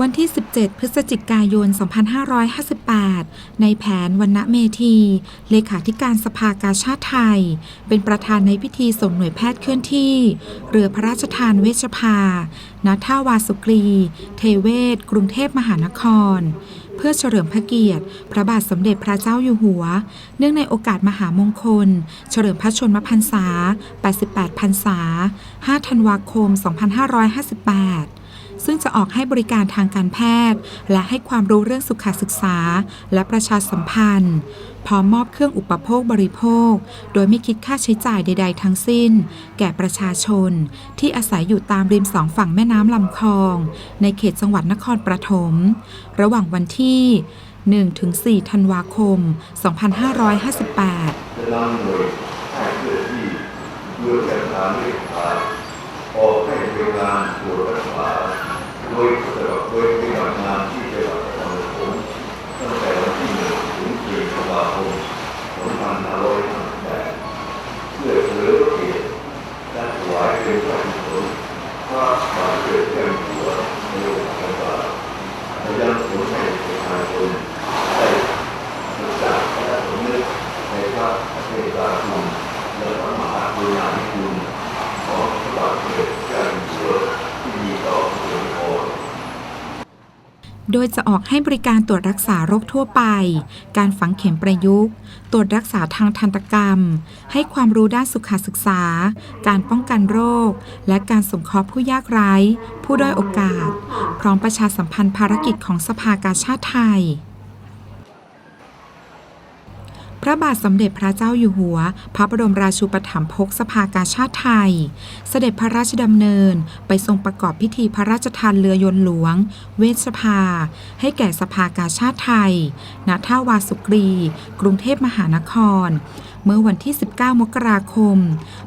วันที่ 17 พฤศจิกายน 2558 นายแผน วรรณเมธี เลขาธิการสภากาชาดไทย เป็นประธานในพิธีส่งหน่วยแพทย์เคลื่อนที่ เรือพระราชทานเวชภา ณ ท่าวาสุกรี เทเวศ กรุงเทพมหานคร เพื่อเฉลิมพระเกียรติ พระบาทสมเด็จพระเจ้าอยู่หัว เนื่องในโอกาสมหามงคล เฉลิมพระชนมพรรษา 88 พรรษา 5 ธันวาคม 2558 ซึ่งจะออกให้บริการทางการแพทย์และให้ความรู้เรื่องสุขศึกษาและประชาสัมพันธ์พร้อมมอบเครื่องอุปโภคบริโภคโดยไม่คิดค่าใช้จ่ายใดๆทั้งสิ้นแก่ประชาชนที่อาศัยอยู่ตามริมสองฝั่งแม่น้ำลำคลองในเขตจังหวัดนครปฐมระหว่างวันที่ 1-4 ธันวาคม 2558ออกให้บริการตรวจรักษาโดยปฏิบัติงานที่จังหวัดนครปฐมตั้งแต่วันที่ 1 ถึง 4 ธันวาคม 2558 เพื่อเฉลิมพระเกียรติและถวายเป็นพระราชกุศลพระบาทสมเด็จพระเจ้าอยู่หัวในโอกาสต่างๆและยังผลให้ประชาชนได้ศึกษาและสำนึกในพระเมตตาคุณและพระมหากรุณาธิคุณของพระบาทสมเด็จพระเจ้าอยู่หัวที่มีต่อประชาชน โดยจะออกให้บริการตรวจรักษาโรคทั่วไป การฝังเข็มประยุกต์ ตรวจรักษาทางทันตกรรม ให้ความรู้ด้านสุขศึกษา การป้องกันโรค และการสงเคราะห์ผู้ยากไร้ ผู้ด้อยโอกาส พร้อมประชาสัมพันธ์ภารกิจของสภากาชาดไทยพระบาทสมเด็จพระเจ้าอยู่หัวพระบรมราชูปถัมภกสภากาชาดไทยเสด็จพระราชดำเนินไปทรงประกอบพิธีพระราชทานเรือยนต์หลวงเวชภาให้แก่สภากาชาดไทยณท่าวาสุกรีกรุงเทพมหานครเมื่อวันที่ 19 มกราคม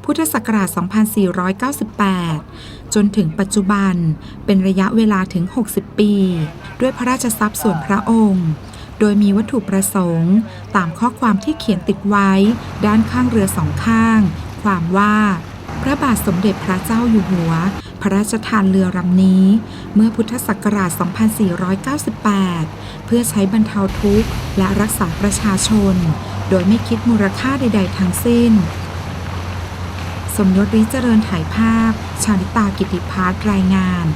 พุทธศักราช 2498 จนถึงปัจจุบันเป็นระยะเวลาถึง 60 ปีด้วยพระราชทรัพย์ส่วนพระองค์โดยมีวัตถุประสงค์ตามข้อความที่เขียนติดไว้ด้านข้างเรือสองข้างความว่าพระบาทสมเด็จพระเจ้าอยู่หัวพระราชทานเรือลำนี้เมื่อพุทธศักราช 2498 เพื่อใช้บรรเทาทุกข์และรักษาประชาชนโดยไม่คิดมูลค่าใดๆทั้งสิ้นสมยศฤทธิ์เจริญถ่ายภาพชาลิตากิติพัฒน์รายงาน